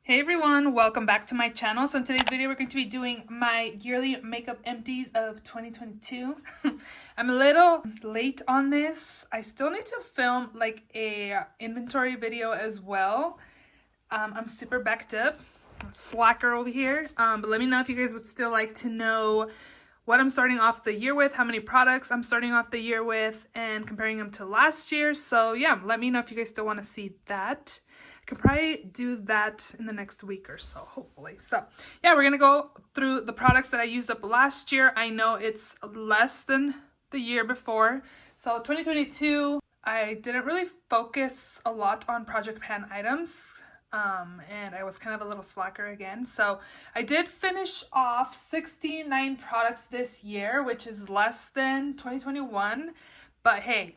Hey everyone, welcome back to my channel. So in today's video, we're going to be doing my yearly makeup empties of 2022. I'm a little late on this. I still need to film like a inventory video as well. I'm super backed up, slacker over here. But let me know if you guys would still like to know what I'm starting off the year with, how many products I'm starting off the year with, and comparing them to last year. So yeah, let me know if you guys still want to see that. I could probably do that in the next week or so, hopefully. So yeah, we're gonna go through the products that I used up last year. I know it's less than the year before. So 2022, I didn't really focus a lot on project pan items. And I was kind of a little slacker again. So I did finish off 69 products this year, which is less than 2021. But hey,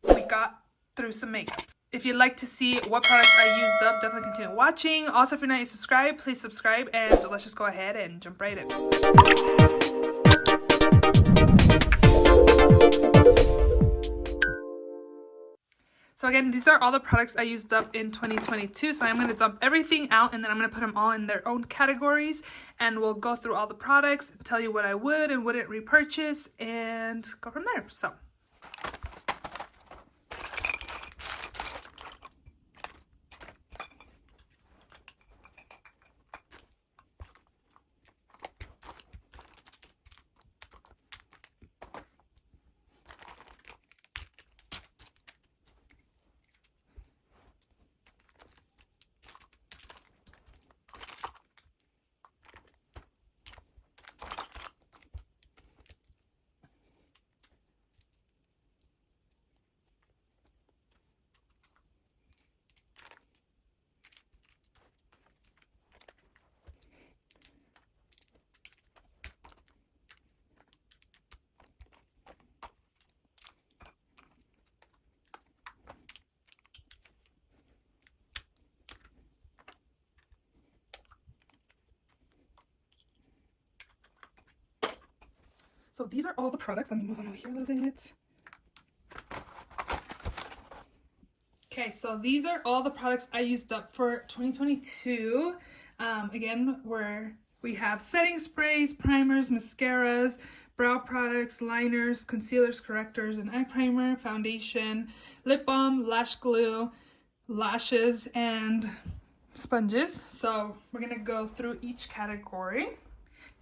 we got through some makeups. If you'd like to see what products I used up, definitely continue watching. Also, if you're not yet subscribed, please subscribe, and let's just go ahead and jump right in. So again, these are all the products I used up in 2022. So I'm going to dump everything out and then I'm going to put them all in their own categories. And we'll go through all the products, tell you what I would and wouldn't repurchase, and go from there. So these are all the products. Let me move them over here a little bit. Okay, so these are all the products I used up for 2022. Again, we have setting sprays, primers, mascaras, brow products, liners, concealers, correctors, an eye primer, foundation, lip balm, lash glue, lashes, and sponges. So we're gonna go through each category.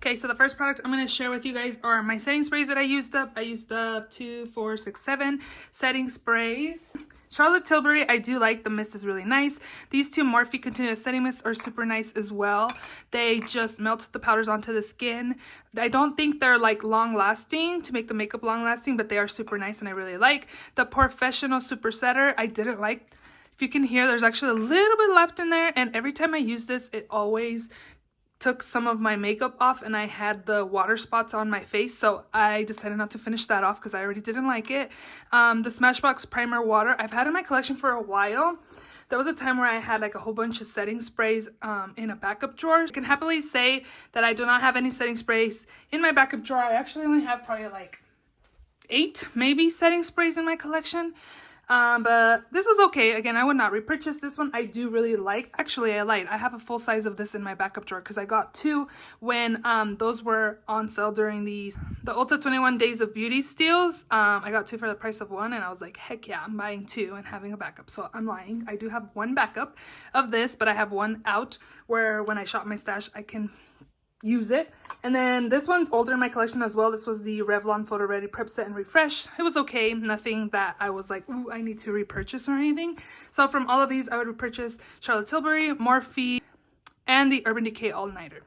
Okay, so the first product I'm going to share with you guys are my setting sprays that I used up. I used up 2, 4, 6, 7 setting sprays. Charlotte Tilbury, I do like. The mist is really nice. These two Morphe Continuous Setting Mists are super nice as well. They just melt the powders onto the skin. I don't think they're like long lasting to make the makeup long lasting, but they are super nice and I really like. The Professional Super Setter, I didn't like. If you can hear, there's actually a little bit left in there, and every time I use this, it always took some of my makeup off and I had the water spots on my face, so I decided not to finish that off because I already didn't like it. The Smashbox Primer Water, I've had in my collection for a while. There was a time where I had like a whole bunch of setting sprays in a backup drawer. I can happily say that I do not have any setting sprays in my backup drawer. I actually only have probably like 8 maybe setting sprays in my collection. But this was okay. Again, I would not repurchase this one. I do really like, actually I lied, I have a full size of this in my backup drawer because I got 2 when those were on sale during the Ulta 21 Days of Beauty steals. I got 2 for the price of 1 and I was like, heck yeah, I'm buying 2 and having a backup. So I'm lying. I do have 1 backup of this, but I have 1 out where when I shop my stash I can use it. And then this one's older in my collection as well. This was the Revlon Photo Ready Prep Set and Refresh. It was okay. Nothing that I was like, ooh, I need to repurchase or anything. So from all of these, I would repurchase Charlotte Tilbury, Morphe, and the Urban Decay All Nighter.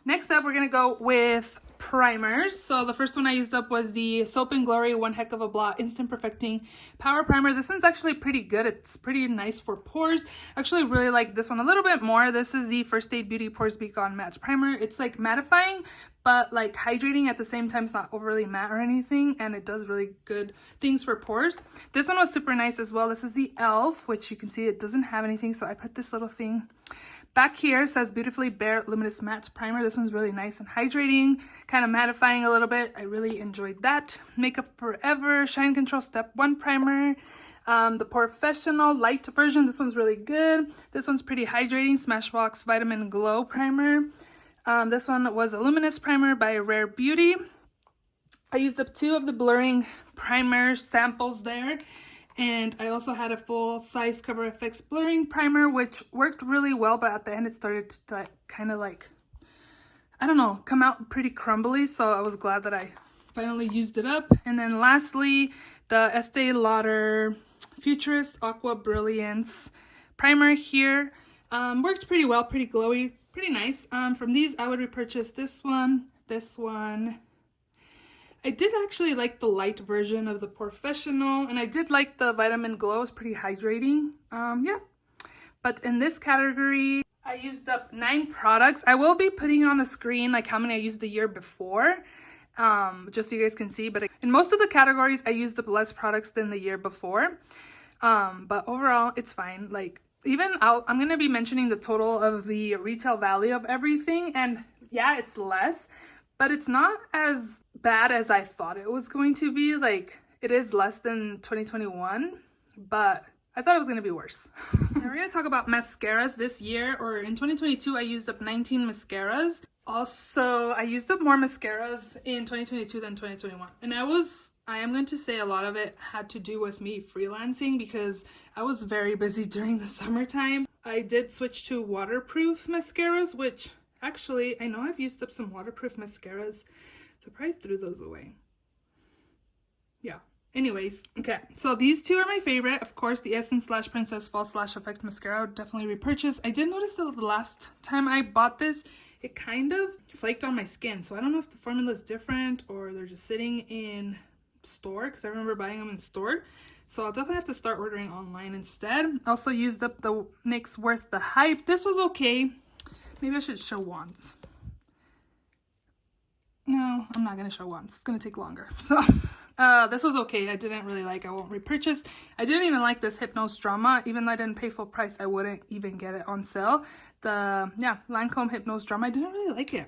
Next up, we're gonna go with primers. So the first one I used up was the Soap and Glory One Heck of a Blot Instant Perfecting Power Primer. This one's actually pretty good. It's pretty nice for pores. I actually really like this one a little bit more. This is the First Aid Beauty Pores Be Gone Matte Primer. It's like mattifying, but like hydrating at the same time. It's not overly matte or anything, and it does really good things for pores. This one was super nice as well. This is the e.l.f., which you can see it doesn't have anything, so I put this little thing back here. Says Beautifully Bare Luminous Matte Primer. This one's really nice and hydrating, kind of mattifying a little bit. I really enjoyed that. Makeup Forever Shine Control Step 1 Primer. The Professional Light version, this one's really good. This one's pretty hydrating. Smashbox Vitamin Glow Primer. This one was a Luminous Primer by Rare Beauty. I used up 2 of the blurring primer samples there. And I also had a full-size Cover FX blurring primer, which worked really well, but at the end it started to kind of like, I don't know, come out pretty crumbly. So I was glad that I finally used it up. And then lastly, the Estee Lauder Futurist Aqua Brilliance primer here. Worked pretty well, pretty glowy, pretty nice. From these, I would repurchase this one. I did actually like the light version of the Professional, and I did like the Vitamin Glow. It's pretty hydrating. Yeah. But in this category, I used up 9 products. I will be putting on the screen like how many I used the year before, just so you guys can see. But in most of the categories, I used up less products than the year before. But overall, it's fine. Like, I'm going to be mentioning the total of the retail value of everything. And yeah, it's less, but it's not as bad as I thought it was going to be. Like, it is less than 2021, but I thought it was going to be worse. Now we're going to talk about mascaras this year, or in 2022, I used up 19 mascaras. Also, I used up more mascaras in 2022 than 2021. And I am going to say a lot of it had to do with me freelancing because I was very busy during the summertime. I did switch to waterproof mascaras, which actually, I know I've used up some waterproof mascaras, so I probably threw those away. Yeah. Anyways, okay, so these 2 are my favorite. Of course, the Essence / Princess False Lash Effect Mascara I would definitely repurchase. I did notice that the last time I bought this, it kind of flaked on my skin. So I don't know if the formula is different or they're just sitting in store, because I remember buying them in store. So I'll definitely have to start ordering online instead. Also used up the NYX Worth the Hype. This was okay. Maybe I should show wands. No, I'm not going to show wands. It's going to take longer. So this was okay. I didn't really like. I won't repurchase. I didn't even like this Hypnose Drama. Even though I didn't pay full price, I wouldn't even get it on sale. The Lancome Hypnose Drama, I didn't really like it.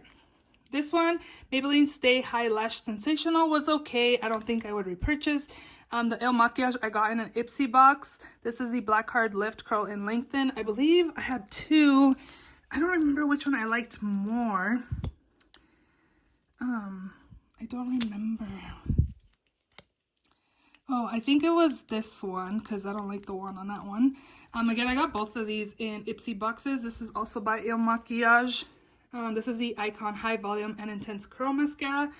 This one, Maybelline Stay High Lash Sensational, was okay. I don't think I would repurchase. The El Maquillage I got in an Ipsy box. This is the Black Card Lift, Curl, and Lengthen. I believe I had 2. I don't remember which one I liked more. I don't remember. Oh, I think it was this one, because I don't like the one on that one. Again, I got both of these in Ipsy boxes. This is also by El Maquillage. This is the Icon High Volume and Intense Curl Mascara.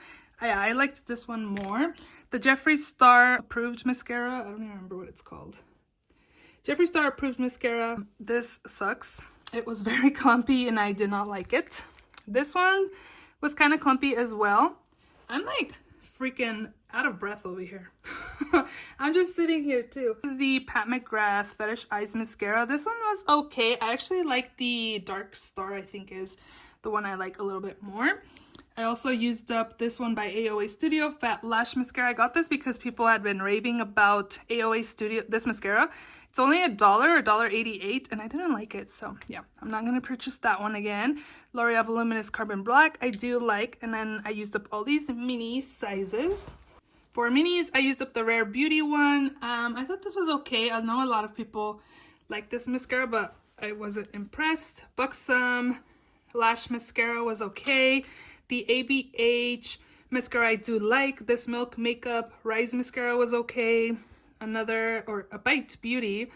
I liked this one more. The Jeffree Star Approved Mascara. I don't even remember what it's called. Jeffree Star Approved Mascara. This sucks. It was very clumpy and I did not like it. This one was kind of clumpy as well. I'm like freaking out of breath over here. I'm just sitting here too. This is the Pat McGrath Fetish Eyes Mascara. This one was okay. I actually like the Dark Star, I think is the one I like a little bit more. I also used up this one by AOA Studio, Fat Lash Mascara. I got this because people had been raving about AOA Studio, this mascara. It's only $1 or $1.88, and I didn't like it, so yeah, I'm not going to purchase that one again. L'Oreal Voluminous Carbon Black, I do like, and then I used up all these mini sizes. For minis, I used up the Rare Beauty one. I thought this was okay. I know a lot of people like this mascara, but I wasn't impressed. Buxom Lash Mascara was okay. The ABH mascara I do like. This Milk Makeup Rise Mascara was okay. A Bite Beauty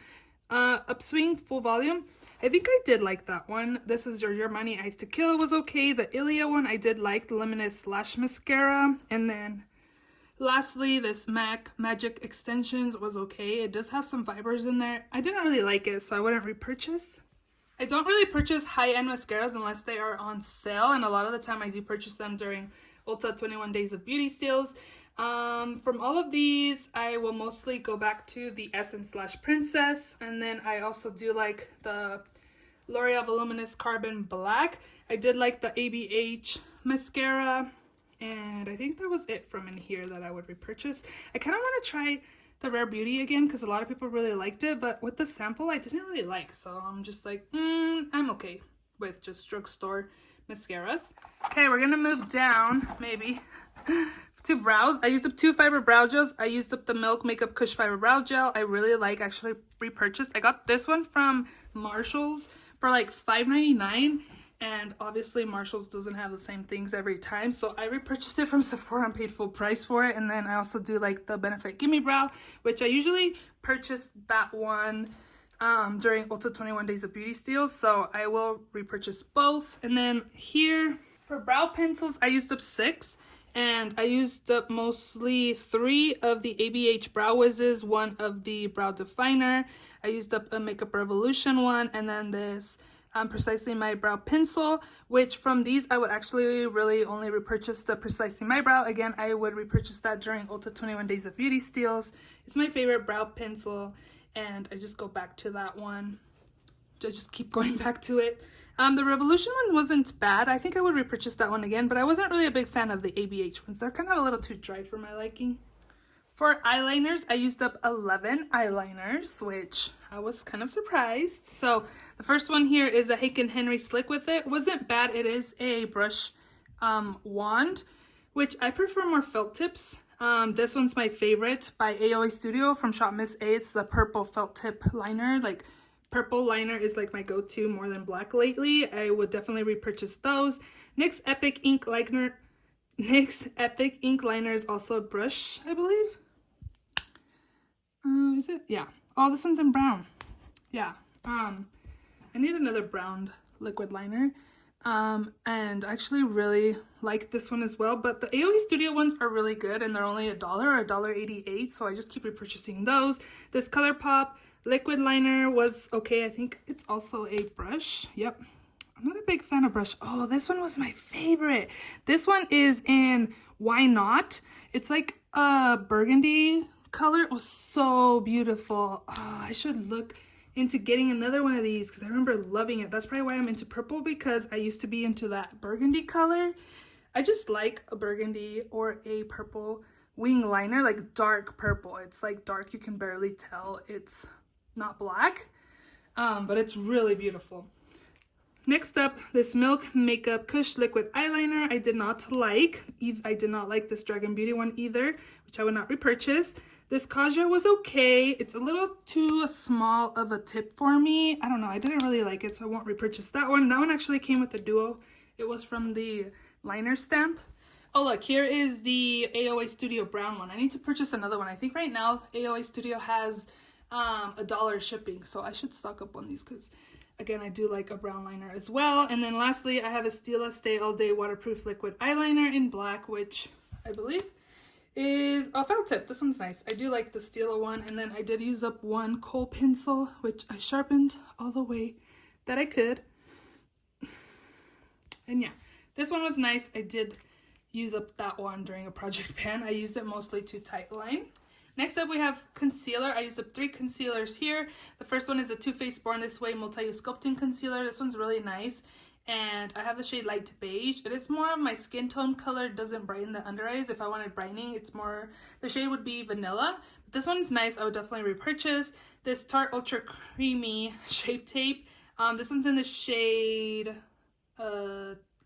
Upswing Full Volume. I think I did like that one. This is Giorgio Armani Eyes to Kill was okay. The Ilia one I did like. The Luminous Lash Mascara. And then lastly, this MAC Magic Extensions was okay. It does have some fibers in there. I didn't really like it, so I wouldn't repurchase. I don't really purchase high-end mascaras unless they are on sale, and a lot of the time I do purchase them during Ulta 21 Days of Beauty sales. From all of these, I will mostly go back to the Essence / Princess, and then I also do like the L'Oreal Voluminous Carbon Black. I did like the ABH mascara, and I think that was it from in here that I would repurchase. I kind of want to try the Rare Beauty again because a lot of people really liked it, but with the sample I didn't really like, so I'm just like, I'm okay with just drugstore mascaras. Okay, we're gonna move down maybe To brows, I used up 2 fiber brow gels. I used up the Milk Makeup Kush Fiber Brow Gel. I really like, actually repurchased. I got this one from Marshall's for like $5.99. And obviously Marshall's doesn't have the same things every time. So I repurchased it from Sephora and paid full price for it. And then I also do like the Benefit Gimme Brow, which I usually purchase that one during Ulta 21 Days of Beauty Steals. So I will repurchase both. And then here for brow pencils, I used up 6. And I used up mostly 3 of the ABH Brow Wizzes, 1 of the Brow Definer. I used up a Makeup Revolution one, and then this Precisely My Brow Pencil, which from these I would actually really only repurchase the Precisely My Brow. Again, I would repurchase that during Ulta 21 Days of Beauty Steals. It's my favorite brow pencil, and I just go back to that one. I just keep going back to it. The Revolution one wasn't bad. I think I would repurchase that one again, but I wasn't really a big fan of the ABH ones. They're kind of a little too dry for my liking. For eyeliners, I used up 11 eyeliners, which I was kind of surprised. So the first one here is a Haken Henry Slick With It. Wasn't bad. It is a brush wand, which I prefer more felt tips. This one's my favorite by AOA Studio from Shop Miss A. It's the purple felt tip liner. Like, purple liner is like my go-to more than black lately. I would definitely repurchase those. NYX Epic Ink Liner. NYX Epic Ink Liner is also a brush, I believe. Is it? Yeah. Oh, this one's in brown. Yeah. I need another brown liquid liner. And I actually really like this one as well. But the AOA Studio ones are really good, and they're only $1 or $1.88. So I just keep repurchasing those. This ColourPop liquid liner was okay. I think it's also a brush. Yep. I'm not a big fan of brush. Oh, this one was my favorite. This one is in Why Not? It's like a burgundy color. It was so beautiful. Oh, I should look into getting another one of these because I remember loving it. That's probably why I'm into purple, because I used to be into that burgundy color. I just like a burgundy or a purple wing liner, like dark purple. It's like dark, you can barely tell it's not black, but it's really beautiful. Next up, this Milk Makeup Kush Liquid Eyeliner. I did not like this Dragon Beauty one either, which I would not repurchase. This Kaja was okay. It's a little too small of a tip for me. I don't know. I didn't really like it, so I won't repurchase that one. That one actually came with the duo. It was from the liner stamp. Oh, look, here is the AOA Studio brown one. I need to purchase another one. I think right now AOA Studio has $1 shipping, so I should stock up on these because, again, I do like a brown liner as well. And then lastly, I have a Stila Stay All Day Waterproof Liquid Eyeliner in black, which I believe is a felt tip. This one's nice. I do like the Stila one. And then I did use up one kohl pencil, which I sharpened all the way that I could. And yeah, this one was nice. I did use up that one during a project pan. I used it mostly to tight line. Next up, we have concealer. I used up 3 concealers here. The first one is a Too Faced Born This Way Multi-Use Sculpting Concealer. This one's really nice. And I have the shade Light Beige. It is more of my skin tone color. It doesn't brighten the under eyes. If I wanted brightening, it's more, the shade would be Vanilla. But this one's nice. I would definitely repurchase. This Tarte Ultra Creamy Shape Tape. This one's in the shade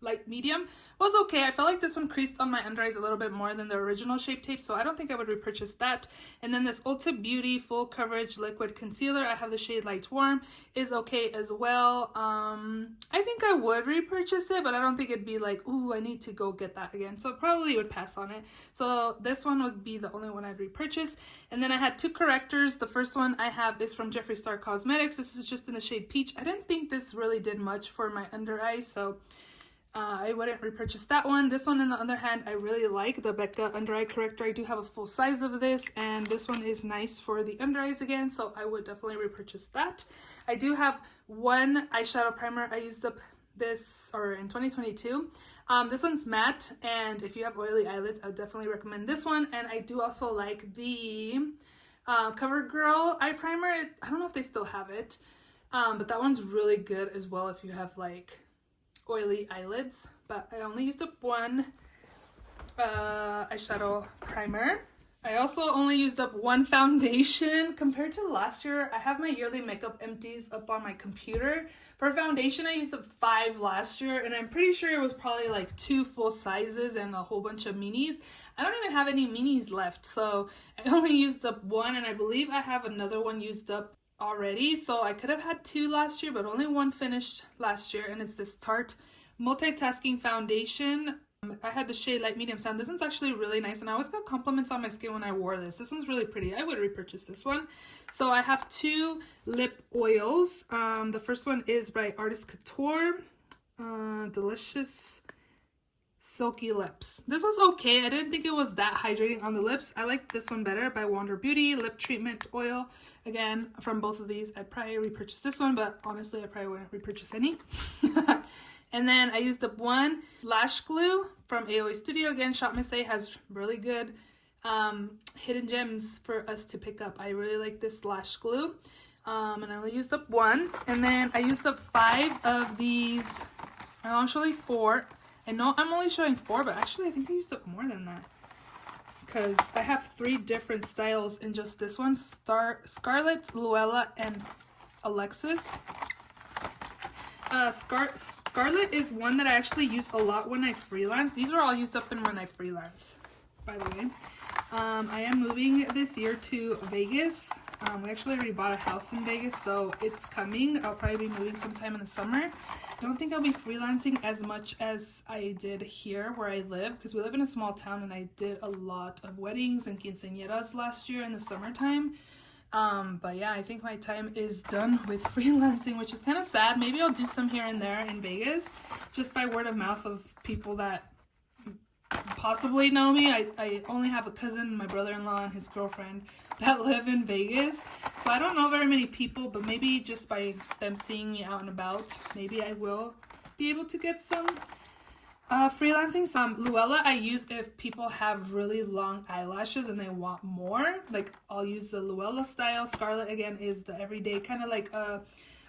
light medium. Was okay. I felt like this one creased on my under eyes a little bit more than the original Shape Tape, so I don't think I would repurchase that. And then this Ulta Beauty Full Coverage Liquid Concealer. I have the shade Light Warm. Is okay as well. I think I would repurchase it, but I don't think it'd be like, ooh, I need to go get that again. So probably would pass on it. So this one would be the only one I'd repurchase. And then I had 2 correctors. The first one I have is from Jeffree Star Cosmetics. This is just in the shade Peach. I didn't think this really did much for my under eyes, so I wouldn't repurchase that one. This one, on the other hand, I really like the Becca Under Eye Corrector. I do have a full size of this, and this one is nice for the under eyes again, so I would definitely repurchase that. I do have one eyeshadow primer. I used up this, or in 2022. This one's matte, and if you have oily eyelids, I would definitely recommend this one. And I do also like the CoverGirl eye primer. I don't know if they still have it, but that one's really good as well if you have like oily eyelids. But I only used up one eyeshadow primer. I also only used up one foundation compared to last year. I have my yearly makeup empties up on my computer. For foundation, I used up 5 last year, and I'm pretty sure it was probably like 2 full sizes and a whole bunch of minis. I don't even have any minis left, so I only used up 1, and I believe I have another one used up already. So I could have had 2 last year, but only 1 finished last year, and it's this Tarte Multitasking Foundation. I had the shade light medium sound. This one's actually really nice, and I always got compliments on my skin when I wore this. This one's really pretty. I would repurchase this one. So I have 2 lip oils. The first one is by Artist Couture. Delicious Silky Lips. This was okay. I didn't think it was that hydrating on the lips. I like this one better, by Wander Beauty Lip Treatment Oil. Again, from both of these, I'd probably repurchase this one, but honestly, I probably wouldn't repurchase any. And then I used up 1 lash glue from AOA Studio. Again, Shop Miss A has really good hidden gems for us to pick up. I really like this lash glue. And I only used up 1. And then I used up 5 of these. I'm showing 4. I know I'm only showing 4, but actually I think I used up more than that, because I have 3 different styles in just this one. Scarlet, Luella, and Alexis. Scarlet is one that I actually use a lot when I freelance. These are all used up in when I freelance, by the way. I am moving this year to Vegas. We actually already bought a house in Vegas, so it's coming. I'll probably be moving sometime in the summer. I don't think I'll be freelancing as much as I did here where I live, because we live in a small town, and I did a lot of weddings and quinceañeras last year in the summertime. But yeah, I think my time is done with freelancing, which is kind of sad. Maybe I'll do some here and there in Vegas, just by word of mouth of people that possibly know me. I only have a cousin, my brother-in-law, and his girlfriend that live in Vegas. So I don't know very many people, but maybe just by them seeing me out and about, maybe I will be able to get some freelancing. Some Luella I use if people have really long eyelashes and they want more. Like, I'll use the Luella style. Scarlet, again, is the everyday, kind of like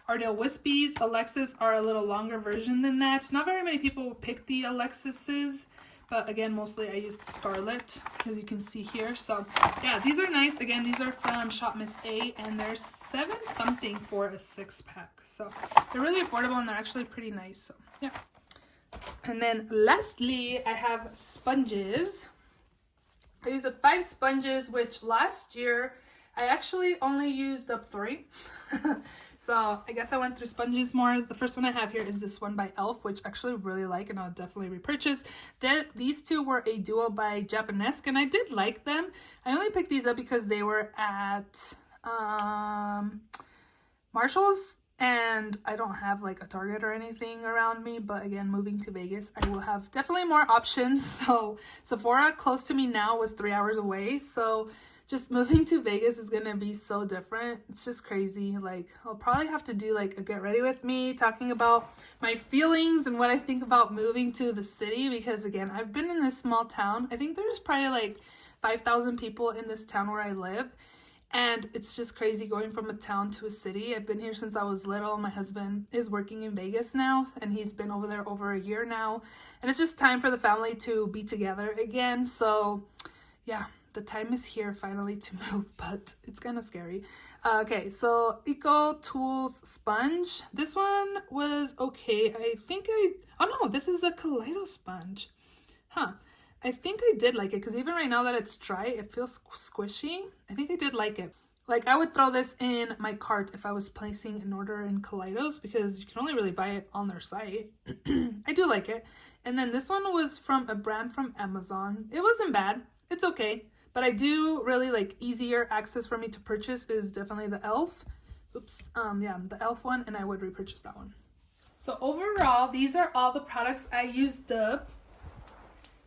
Ardell Wispies. Alexis are a little longer version than that. Not very many people pick the Alexises, but again, mostly I used Scarlet, as you can see here. So yeah, these are nice. Again, these are from Shop Miss A, and they're $7 something for a 6-pack. So they're really affordable, and they're actually pretty nice. So yeah. And then lastly, I have sponges. I used up 5 sponges, which last year I actually only used up 3. So I guess I went through sponges more. The first one I have here is this one by e.l.f., which I actually really like, and I'll definitely repurchase. These 2 were a duo by Japanesque, and I did like them. I only picked these up because they were at Marshall's, and I don't have like a Target or anything around me. But again, moving to Vegas, I will have definitely more options. So Sephora close to me now was 3 hours away. So just moving to Vegas is gonna be so different. It's just crazy. Like, I'll probably have to do like a get ready with me, talking about my feelings and what I think about moving to the city, because again, I've been in this small town. I think there's probably like 5,000 people in this town where I live, and it's just crazy going from a town to a city. I've been here since I was little. My husband is working in Vegas now, and he's been over there over a year now, and it's just time for the family to be together again. So yeah, the time is here finally to move, but it's kind of scary. Okay, so Eco Tools sponge. This one was okay. Oh no, this is a Kaleido sponge. I think I did like it, because even right now that it's dry, it feels squishy. I think I did like it. Like, I would throw this in my cart if I was placing an order in Kaleidos, because you can only really buy it on their site. I do like it. And then this one was from a brand from Amazon. It wasn't bad. It's okay. But I do really like, easier access for me to purchase is definitely the e.l.f. Yeah, the e.l.f. one, and I would repurchase that one. So overall, these are all the products I used up.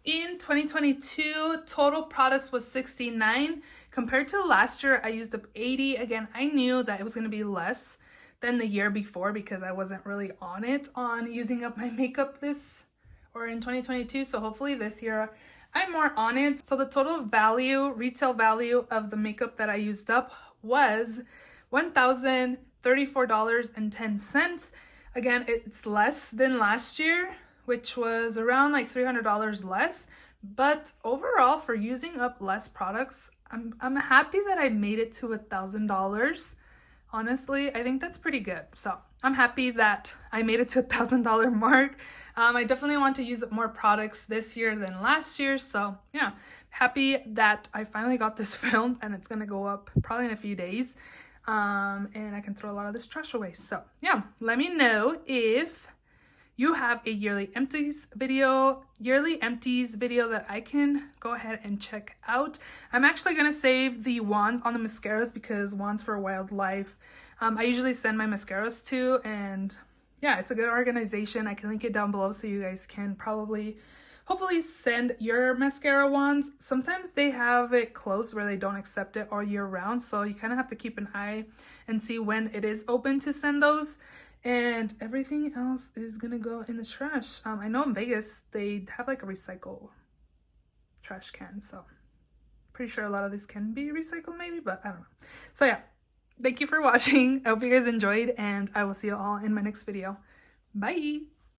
In 2022, total products was 69. Compared to last year, I used up 80. Again, I knew that it was going to be less than the year before, because I wasn't really on it on using up my makeup in 2022. So hopefully this year I'm more on it. So the total value, retail value of the makeup that I used up was $1,034.10. Again, it's less than last year, which was around like $300 less. But overall, for using up less products, I'm happy that I made it to $1,000. Honestly, I think that's pretty good. So I'm happy that I made it to $1,000 mark. I definitely want to use more products this year than last year. So yeah, happy that I finally got this filmed, and it's gonna go up probably in a few days. And I can throw a lot of this trash away. So yeah, let me know if you have a yearly empties video that I can go ahead and check out. I'm actually gonna save the wands on the mascaras because Wands for Wildlife, I usually send my mascaras to, and yeah, it's a good organization. I can link it down below so you guys can hopefully send your mascara wands. Sometimes they have it closed where they don't accept it all year round, so you kind of have to keep an eye and see when it is open to send those. And everything else is gonna go in the trash. I know in Vegas they have like a recycle trash can, so pretty sure a lot of this can be recycled maybe, but I don't know. So yeah, thank you for watching. I hope you guys enjoyed, and I will see you all in my next video. Bye.